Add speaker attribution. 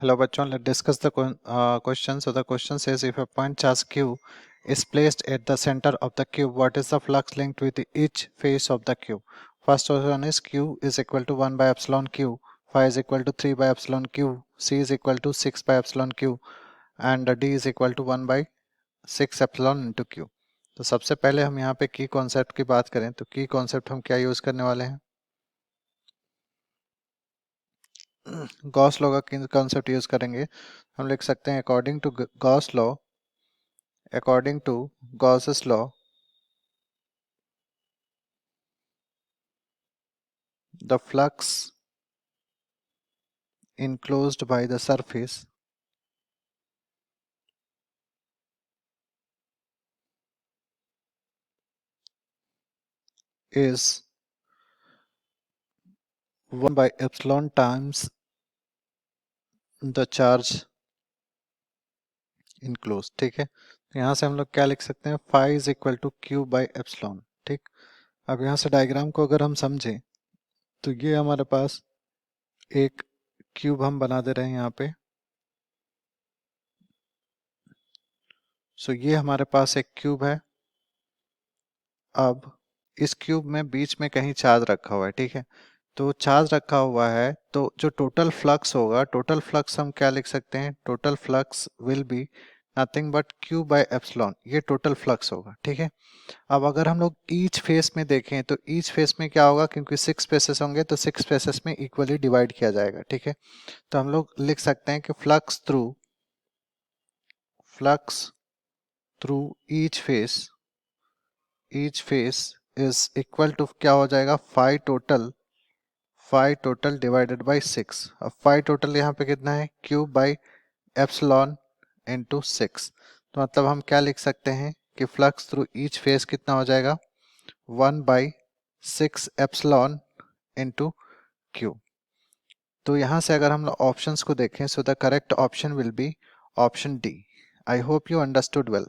Speaker 1: Hello bachon, let's discuss the question. So the question says if a point charge q is placed at the center of the cube, what is the flux linked with each face of the cube? First one is q is equal to 1 by epsilon q, phi is equal to 3 by epsilon q, c is equal to 6 by epsilon q and d is equal to 1 by 6 epsilon into q. तो सबसे पहले हम यहाँ पे की concept की बात करें तो की कॉन्सेप्ट हम क्या यूज करने वाले हैं? गॉस लॉ का कॉन्सेप्ट यूज करेंगे. हम लिख सकते हैं according to Gauss's law, the flux enclosed by the surface is 1 by epsilon times the charge enclosed. ठीक है, तो यहाँ से हम लोग क्या लिख सकते हैं? Phi is equal to Q by epsilon. ठीक, अब यहाँ से डायग्राम को अगर हम समझें तो ये हमारे पास एक क्यूब हम बना दे रहे हैं यहाँ पे. सो ये हमारे पास एक क्यूब है. अब इस क्यूब में बीच में कहीं चार्ज रखा हुआ है. ठीक है, तो चार्ज रखा हुआ है तो जो टोटल फ्लक्स होगा, टोटल फ्लक्स हम क्या लिख सकते हैं? Total flux will be nothing but Q by epsilon. ये टोटल फ्लक्स होगा. ठीक है, अब अगर हम लोग ईच फेस में देखें तो ईच फेस में क्या होगा? क्योंकि 6 फेसेस होंगे तो 6 फेसेस में इक्वली डिवाइड किया जाएगा. ठीक है, तो हम लोग लिख सकते हैं कि flux through each face is equal to क्या हो जाएगा? Phi total divided by 6. अब फाई टोटल यहाँ पे कितना है? Cube by epsilon into 6. तो मतलब हम क्या लिख सकते हैं कि फ्लक्स थ्रू ईच फेस कितना हो जाएगा? 1 बाई 6 एप्सिलॉन इंटू क्यू. तो यहाँ से अगर हम ऑप्शंस को देखें so the correct option will be option D. I hope you understood well.